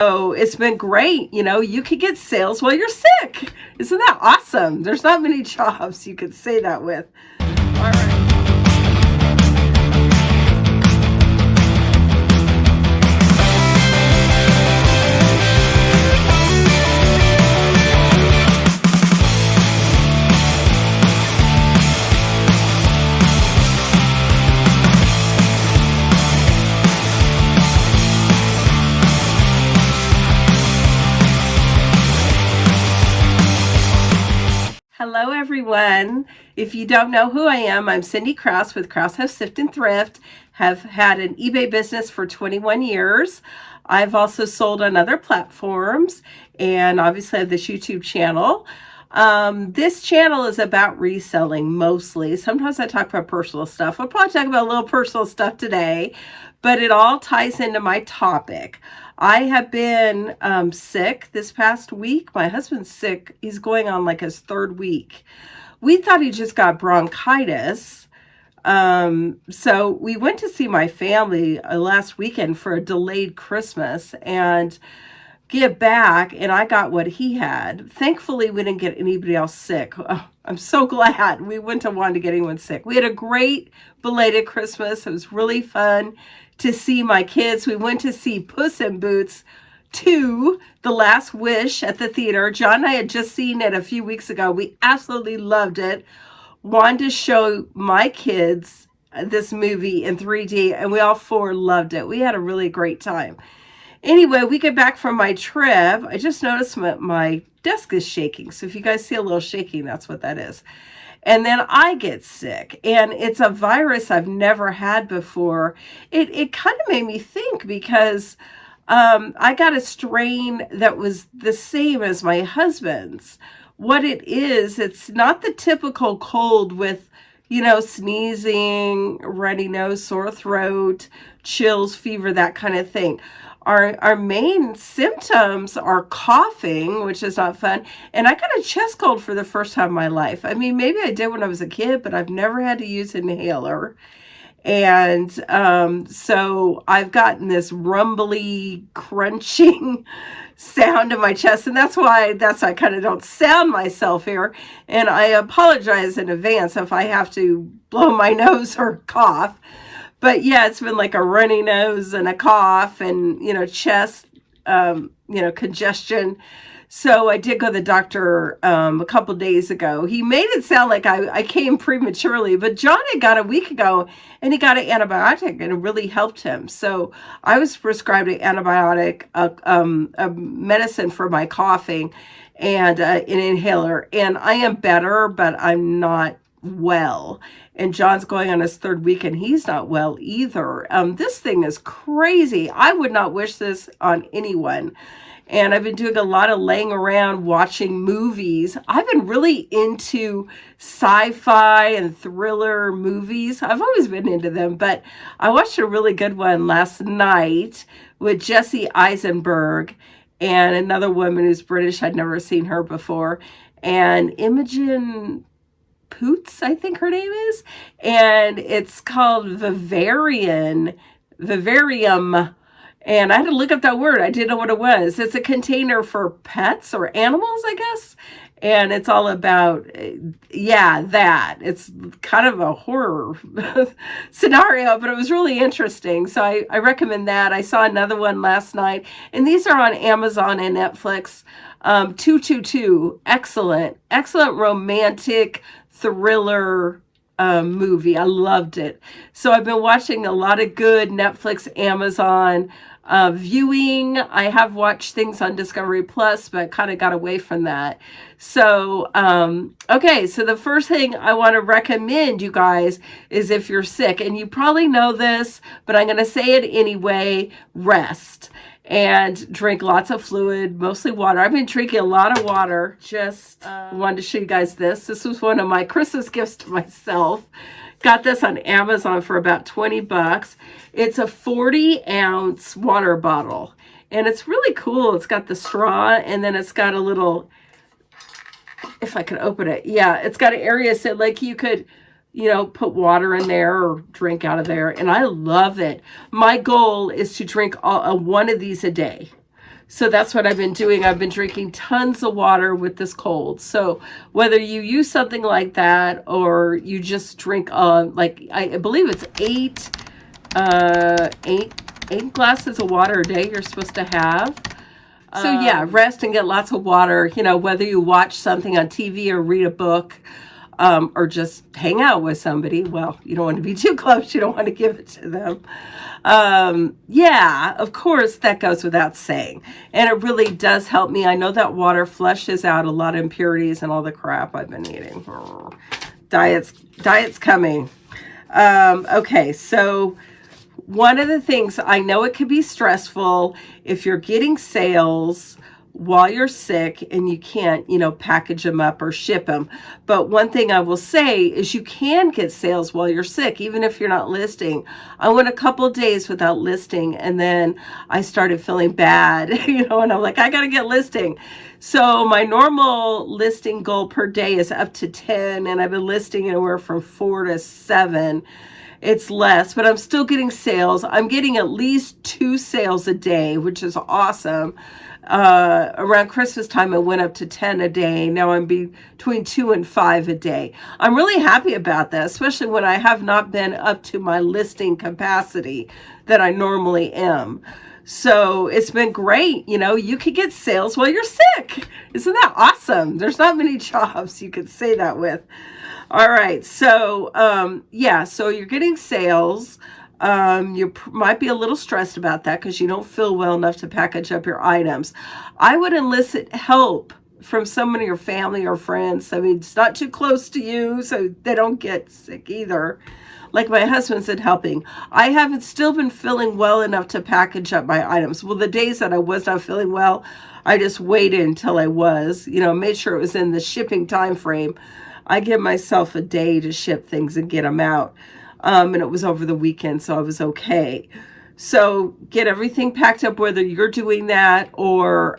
So it's been great. You could get sales while you're sick. Isn't that awesome? There's not many jobs you could say that with. All right. Hello, everyone. If you don't know who I am, I'm Cindy Krause with Krause House Thrift and Thrift. Have had an eBay business for 21 years. I've also sold on other platforms, and obviously I have this YouTube channel. This channel is about reselling mostly. Sometimes I talk about personal stuff. I'll probably talk about a little personal stuff today, but it all ties into my topic. I have been sick this past week. My husband's sick. He's going on like his third week. We thought he just got bronchitis. So we went to see my family last weekend for a delayed Christmas and get back, and I got what he had. Thankfully, we didn't get anybody else sick. Oh, I'm so glad. We wouldn't have wanted to get anyone sick. We had a great belated Christmas. It was really fun to see my kids. We went to see Puss in Boots 2, The Last Wish at the theater. John and I had just seen it a few weeks ago. We absolutely loved it. Wanted to show my kids this movie in 3D, and we all four loved it. We had a really great time. Anyway, we get back from my trip. I just noticed my desk is shaking. So if you guys see a little shaking, that's what that is. And then I get sick, and it's a virus I've never had before. It kind of made me think because I got a strain that was the same as my husband's. What it is, it's not the typical cold with, sneezing, runny nose, sore throat, chills, fever, that kind of thing. Our main symptoms are coughing, which is not fun. And I got a chest cold for the first time in my life. I mean, maybe I did when I was a kid, but I've never had to use an inhaler. And so I've gotten this rumbly, crunching sound in my chest. And that's why I kind of don't sound myself here. And I apologize in advance if I have to blow my nose or cough. But yeah, it's been like a runny nose and a cough and, chest, congestion. So I did go to the doctor a couple days ago. He made it sound like I came prematurely, but John had got a week ago and he got an antibiotic and it really helped him. So I was prescribed an antibiotic, a medicine for my coughing and an inhaler. And I am better, but I'm not well. And John's going on his third week and he's not well either. This thing is crazy. I would not wish this on anyone. And I've been doing a lot of laying around watching movies. I've been really into sci-fi and thriller movies. I've always been into them, but I watched a really good one last night with Jesse Eisenberg and another woman who's British. I'd never seen her before. And Imogen Poots, I think her name is, and it's called Vivarium, and I had to look up that word. I didn't know what it was. It's a container for pets or animals, I guess, and it's all about, that. It's kind of a horror scenario, but it was really interesting, so I recommend that. I saw another one last night, and these are on Amazon and Netflix. 222, excellent romantic thriller movie. I loved it. So I've been watching a lot of good Netflix, Amazon viewing. I have watched things on Discovery Plus, but kind of got away from that. So, okay, so the first thing I want to recommend you guys is if you're sick, and you probably know this, but I'm going to say it anyway, rest. And drink lots of fluid, mostly water. I've been drinking a lot of water. Just wanted to show you guys this. This was one of my Christmas gifts to myself. Got this on Amazon for about 20 bucks. It's a 40-ounce water bottle. And it's really cool. It's got the straw, and then it's got a little, if I could open it. Yeah, it's got an area so like you could put water in there or drink out of there. And I love it. My goal is to drink one of these a day. So that's what I've been doing. I've been drinking tons of water with this cold. So whether you use something like that or you just drink, like I believe it's eight glasses of water a day you're supposed to have. So yeah, rest and get lots of water. You know, whether you watch something on TV or read a book, or just hang out with somebody. Well, you don't want to be too close. You don't want to give it to them. Yeah, of course, that goes without saying. And it really does help me. I know that water flushes out a lot of impurities and all the crap I've been eating. Diet's coming. Okay, so one of the things, I know it can be stressful if you're getting sales while you're sick and you can't, package them up or ship them. But one thing I will say is you can get sales while you're sick, even if you're not listing. I went a couple of days without listing, and then I started feeling bad, and I'm like, I got to get listing. So my normal listing goal per day is up to 10, and I've been listing anywhere from 4 to 7. It's less, but I'm still getting sales. I'm getting at least 2 sales a day, which is awesome. Around Christmas time, it went up to 10 a day. Now I'm between 2 and 5 a day. I'm really happy about that, especially when I have not been up to my listing capacity that I normally am. So it's been great. You could get sales while you're sick. Isn't that awesome? There's not many jobs you could say that with. All right. So, so you're getting sales. You might be a little stressed about that because you don't feel well enough to package up your items. I would enlist help from someone in your family or friends. I mean, it's not too close to you, so they don't get sick either. Like my husband said, helping. I haven't still been feeling well enough to package up my items. Well, the days that I was not feeling well, I just waited until I was, made sure it was in the shipping time frame. I give myself a day to ship things and get them out. And it was over the weekend, so I was okay. So get everything packed up, whether you're doing that or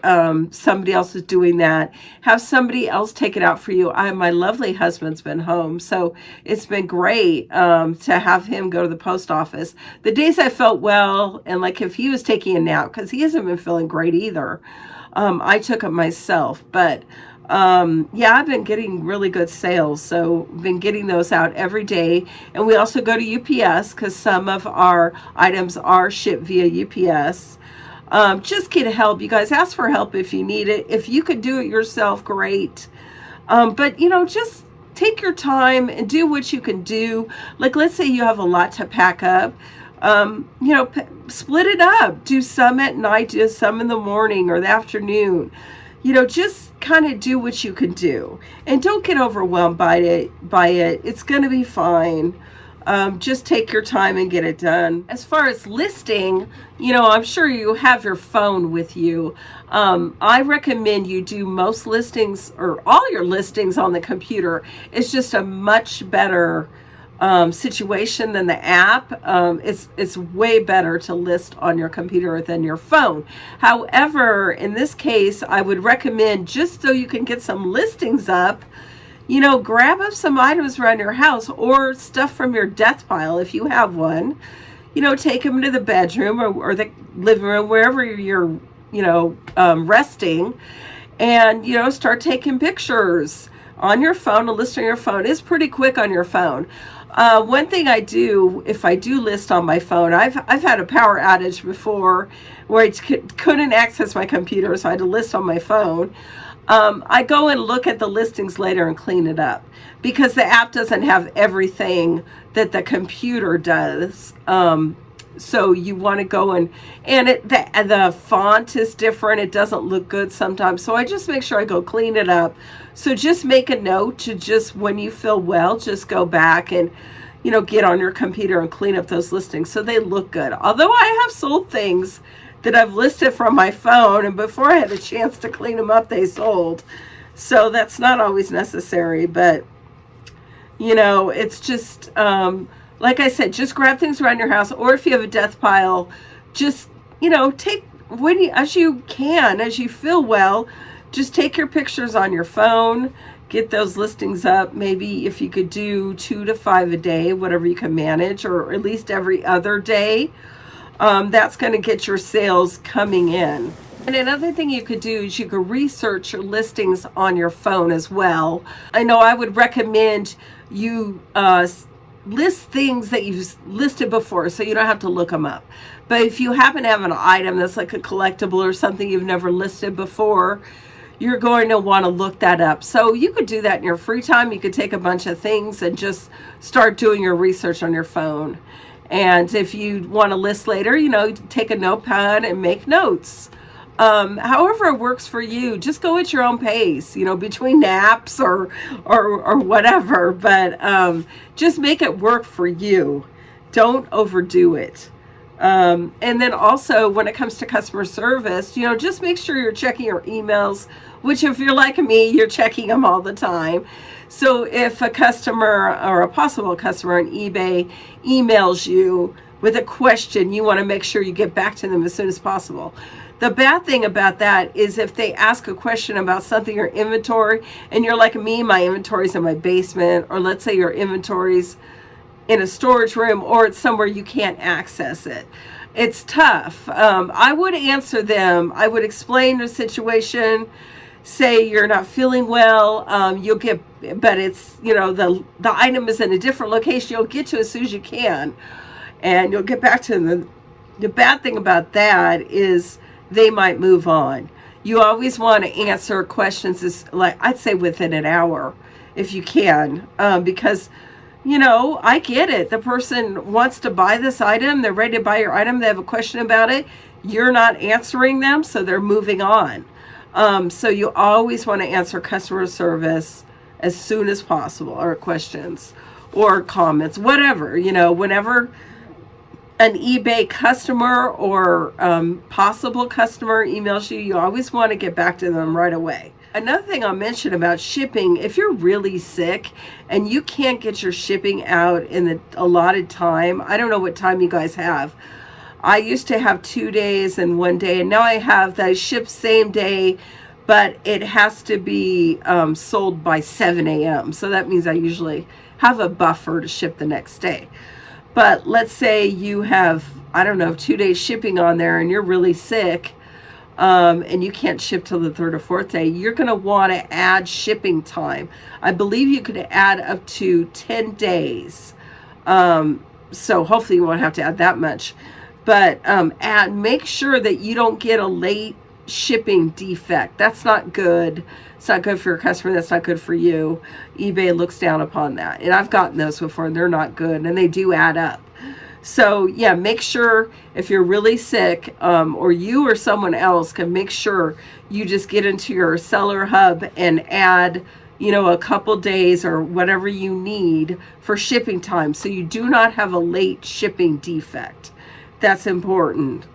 somebody else is doing that. Have somebody else take it out for you. My lovely husband's been home, so it's been great to have him go to the post office. The days I felt well, and like if he was taking a nap, because he hasn't been feeling great either, I took it myself. But I've been getting really good sales, so been getting those out every day. And we also go to UPS because some of our items are shipped via UPS. Just get help. You guys, ask for help if you need it. If you could do it yourself, great. But just take your time and do what you can do. Like, let's say you have a lot to pack up. Split it up. Do some at night, do some in the morning or the afternoon. Just kind of do what you can do, and don't get overwhelmed by it. It's going to be fine. Just take your time and get it done. As far as listing, I'm sure you have your phone with you. I recommend you do most listings or all your listings on the computer. It's just a much better situation than the app. It's way better to list on your computer than your phone. However, in this case, I would recommend, just so you can get some listings up, grab up some items around your house or stuff from your death pile if you have one. Take them to the bedroom or the living room, wherever you're resting, and start taking pictures on your phone. A list on your phone is pretty quick on your phone. One thing I do, if I do list on my phone, I've had a power outage before where I couldn't access my computer, so I had to list on my phone. I go and look at the listings later and clean it up because the app doesn't have everything that the computer does. So you want to go and the font is different. It doesn't look good sometimes. So I just make sure I go clean it up. So just make a note to just, when you feel well, just go back and, get on your computer and clean up those listings so they look good. Although I have sold things that I've listed from my phone, and before I had a chance to clean them up, they sold. So that's not always necessary, but it's just, like I said, just grab things around your house, or if you have a death pile, just, take as you can, as you feel well, just take your pictures on your phone, get those listings up. Maybe if you could do 2 to 5 a day, whatever you can manage, or at least every other day, that's going to get your sales coming in. And another thing you could do is you could research your listings on your phone as well. I know I would recommend you list things that you've listed before so you don't have to look them up. But if you happen to have an item that's like a collectible or something you've never listed before, you're going to want to look that up. So you could do that in your free time. You could take a bunch of things and just start doing your research on your phone. And if you want to list later, take a notepad and make notes. However it works for you, just go at your own pace, between naps or whatever, but just make it work for you. Don't overdo it. And then also when it comes to customer service, just make sure you're checking your emails, which if you're like me, you're checking them all the time. So if a customer or a possible customer on eBay emails you with a question, you want to make sure you get back to them as soon as possible. The bad thing about that is if they ask a question about something in your inventory and you're like me, my inventory's in my basement, or let's say your inventory's in a storage room or it's somewhere you can't access it. It's tough. I would answer them. I would explain the situation, say you're not feeling well. But it's, the item is in a different location. You'll get to it as soon as you can and you'll get back to them. The bad thing about that is they might move on. You always want to answer questions I'd say within an hour if you can, because I get it. The person wants to buy this item. They're ready to buy your item. They have a question about it. You're not answering them, so they're moving on. So you always want to answer customer service as soon as possible, or questions or comments, whatever, whenever an eBay customer or possible customer emails you, you always want to get back to them right away. Another thing I'll mention about shipping, if you're really sick and you can't get your shipping out in the allotted time, I don't know what time you guys have. I used to have 2 days and 1 day, and now I have that I ship same day, but it has to be sold by 7 a.m. So that means I usually have a buffer to ship the next day. But let's say you have, 2 days shipping on there and you're really sick, and you can't ship till the third or fourth day, you're going to want to add shipping time. I believe you could add up to 10 days. So hopefully you won't have to add that much. But make sure that you don't get a late shipping defect. That's not good. It's not good for your customer. That's not good for you. eBay looks down upon that. And I've gotten those before, and they're not good, and they do add up. So yeah, make sure if you're really sick, or you or someone else can make sure you just get into your seller hub and add, a couple days or whatever you need for shipping time, so you do not have a late shipping defect. That's important.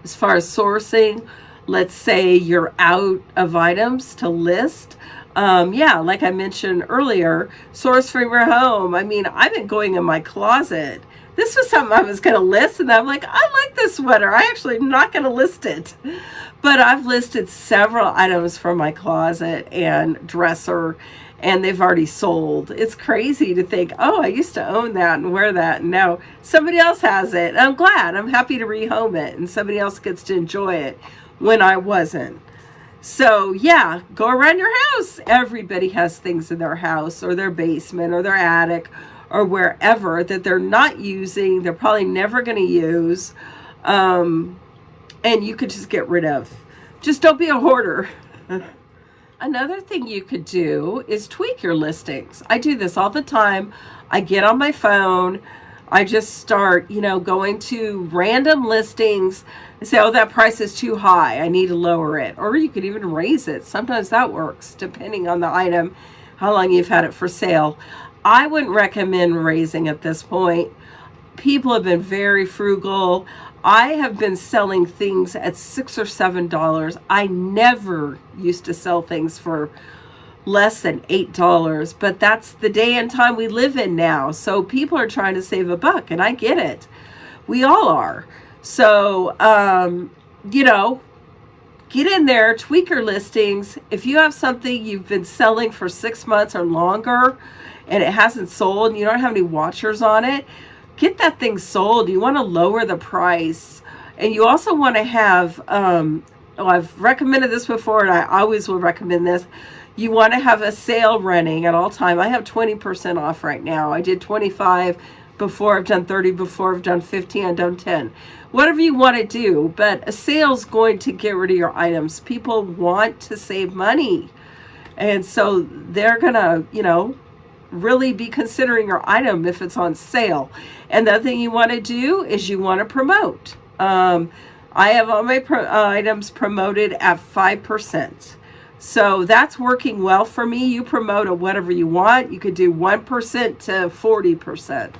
As far as sourcing, let's say you're out of items to list. Like I mentioned earlier, source from your home. I've been going in my closet. This was something I was going to list, and I'm like, I like this sweater. I actually am not going to list it. But I've listed several items from my closet and dresser, and they've already sold. It's crazy to think, oh, I used to own that and wear that, and now somebody else has it. And I'm glad. I'm happy to rehome it, and somebody else gets to enjoy it when I wasn't. So yeah, go around your house. Everybody has things in their house or their basement or their attic or wherever that they're not using, they're probably never going to use, and you could just get rid of. Just don't be a hoarder. Another thing you could do is tweak your listings. I do this all the time. I get on my phone, I just start, going to random listings and say, oh, that price is too high, I need to lower it. Or you could even raise it. Sometimes that works, depending on the item, how long you've had it for sale. I wouldn't recommend raising at this point. People have been very frugal. I have been selling things at $6 or $7. I never used to sell things for less than $8, but that's the day and time we live in now. So people are trying to save a buck, and I get it. We all are. So, get in there, tweak your listings. If you have something you've been selling for 6 months or longer and it hasn't sold and you don't have any watchers on it, get that thing sold. You want to lower the price And you also want to have, I've recommended this before and I always will recommend this. You want to have a sale running at all time. I have 20% off right now. I did 25 before, I've done 30 before, I've done 15, I've done 10. Whatever you want to do, but a sale's going to get rid of your items. People want to save money. And so they're going to, really be considering your item if it's on sale. And the other thing you want to do is you want to promote. I have all my items promoted at 5%. So that's working well for me. You promote at whatever you want. You could do 1% to 40%.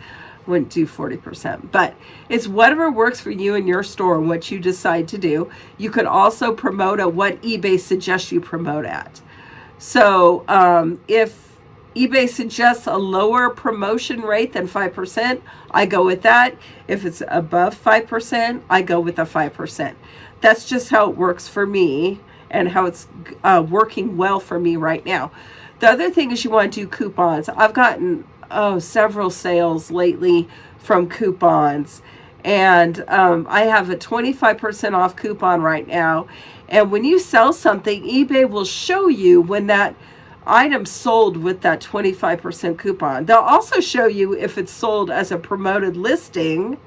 Wouldn't do 40%, but it's whatever works for you in your store and what you decide to do. You could also promote at what eBay suggests you promote at. So if eBay suggests a lower promotion rate than 5%, I go with that. If it's above 5%, I go with the 5%. That's just how it works for me and how it's working well for me right now. The other thing is you want to do coupons. I've gotten several sales lately from coupons, and I have a 25% off coupon right now. And when you sell something, eBay will show you when that item sold with that 25% coupon. They'll also show you if it's sold as a promoted listing.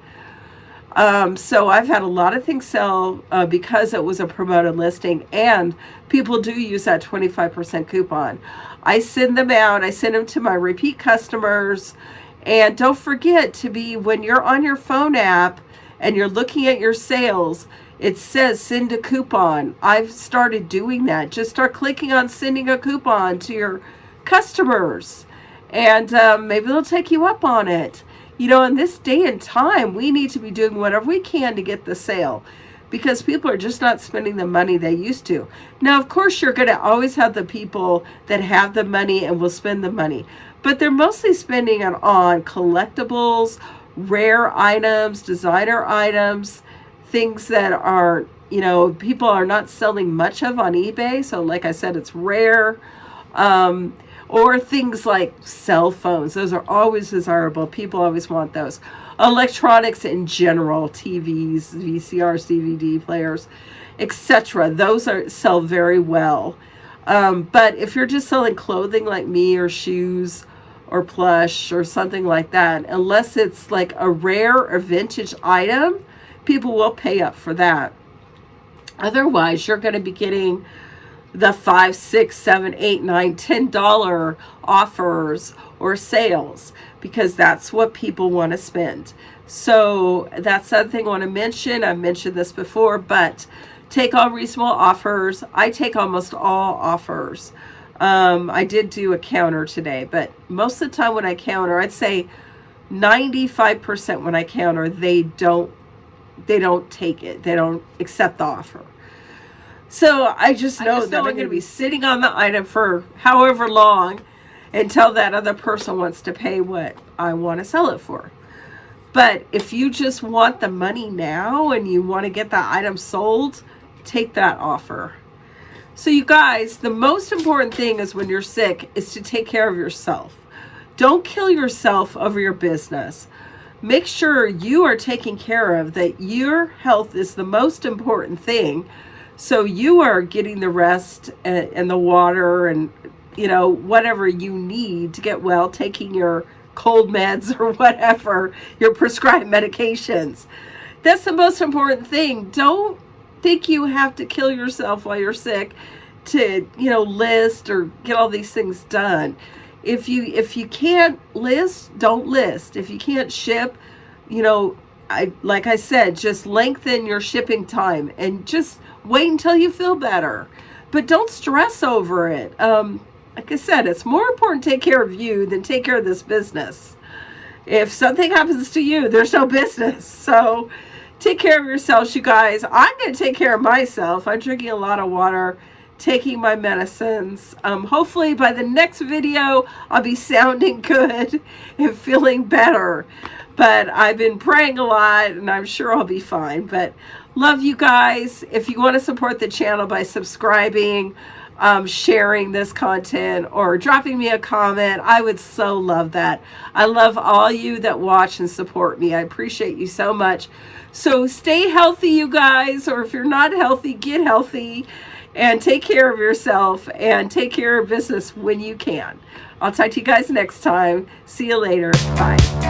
So I've had a lot of things sell because it was a promoted listing, and people do use that 25% coupon. I send them out. I send them to my repeat customers. And don't forget to be, when you're on your phone app and you're looking at your sales, it says send a coupon. I've started doing that. Just start clicking on sending a coupon to your customers, and maybe they'll take you up on it. In this day and time, we need to be doing whatever we can to get the sale, because people are just not spending the money they used to. Now, of course, you're going to always have the people that have the money and will spend the money, but they're mostly spending it on collectibles, rare items, designer items, things that are, people are not selling much of on eBay. So like I said, it's rare. Or things like cell phones. Those are always desirable. People always want those. Electronics in general, TVs, VCRs, DVD players, etc. Those sell very well. But if you're just selling clothing like me, or shoes or plush or something like that, unless it's like a rare or vintage item, people will pay up for that. Otherwise, you're going to be getting the $5, $6, $7, $8, $9, $10 offers or sales, because that's what people want to spend. So that's the other thing I want to mention. I've mentioned this before, but take all reasonable offers. I take almost all offers. I did do a counter today, but most of the time when I counter, I'd say 95% when I counter, they don't take it. They don't accept the offer. So I just know that I'm going to be sitting on the item for however long until that other person wants to pay what I want to sell it for. But if you just want the money now and you want to get that item sold, take that offer. So you guys, the most important thing is when you're sick is to take care of yourself. Don't kill yourself over your business. Make sure you are taking care of that. Your health is the most important thing. So you are getting the rest and the water and, whatever you need to get well, taking your cold meds or whatever, your prescribed medications. That's the most important thing. Don't think you have to kill yourself while you're sick to, list or get all these things done. If you can't list, don't list. If you can't ship, like I said, just lengthen your shipping time and just wait until you feel better. But don't stress over it. Like I said, it's more important to take care of you than take care of this business. If something happens to you, there's no business. So take care of yourselves, you guys. I'm going to take care of myself. I'm drinking a lot of water, taking my medicines. Hopefully by the next video, I'll be sounding good and feeling better. But I've been praying a lot, and I'm sure I'll be fine. But love you guys. If you want to support the channel by subscribing, sharing this content or dropping me a comment. I would so love that. I love all you that watch and support me. I appreciate you so much. So stay healthy, you guys, or if you're not healthy, get healthy and take care of yourself and take care of business when you can. I'll talk to you guys next time. See you later. Bye.